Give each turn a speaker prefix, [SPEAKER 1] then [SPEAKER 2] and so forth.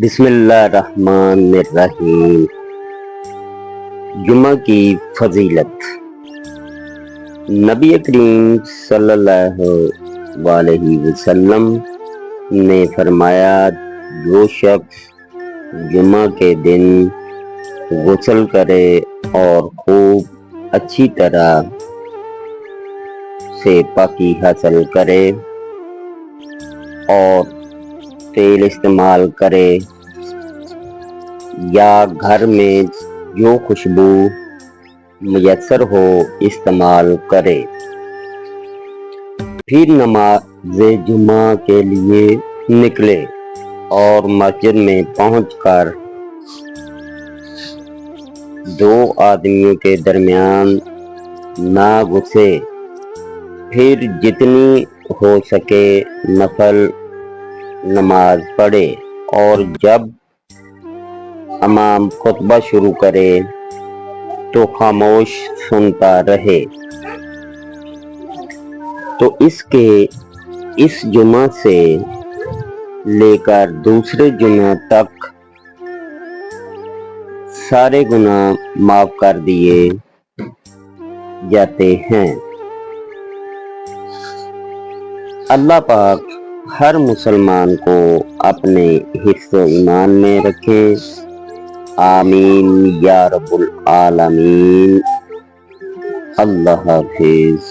[SPEAKER 1] بسم اللہ الرحمن الرحیم۔ جمعہ کی فضیلت۔ نبی کریم صلی اللہ علیہ وسلم نے فرمایا، جو شخص جمعہ کے دن غسل کرے اور خوب اچھی طرح سے پاکی حاصل کرے اور تیل استعمال کرے یا گھر میں جو خوشبو میسر ہو استعمال کرے، پھر نماز جمعہ کے لیے نکلے اور مسجد میں پہنچ کر دو آدمیوں کے درمیان نہ گھسے، پھر جتنی ہو سکے نفل نماز پڑھے اور جب امام خطبہ شروع کرے تو خاموش سنتا رہے۔ تو اس جمعہ سے لے کر دوسرے جمعہ تک سارے گناہ معاف کر دیے جاتے ہیں۔ اللہ پاک ہر مسلمان کو اپنے حفظ و ایمان میں رکھے، آمین یا رب العالمین۔ اللہ حافظ۔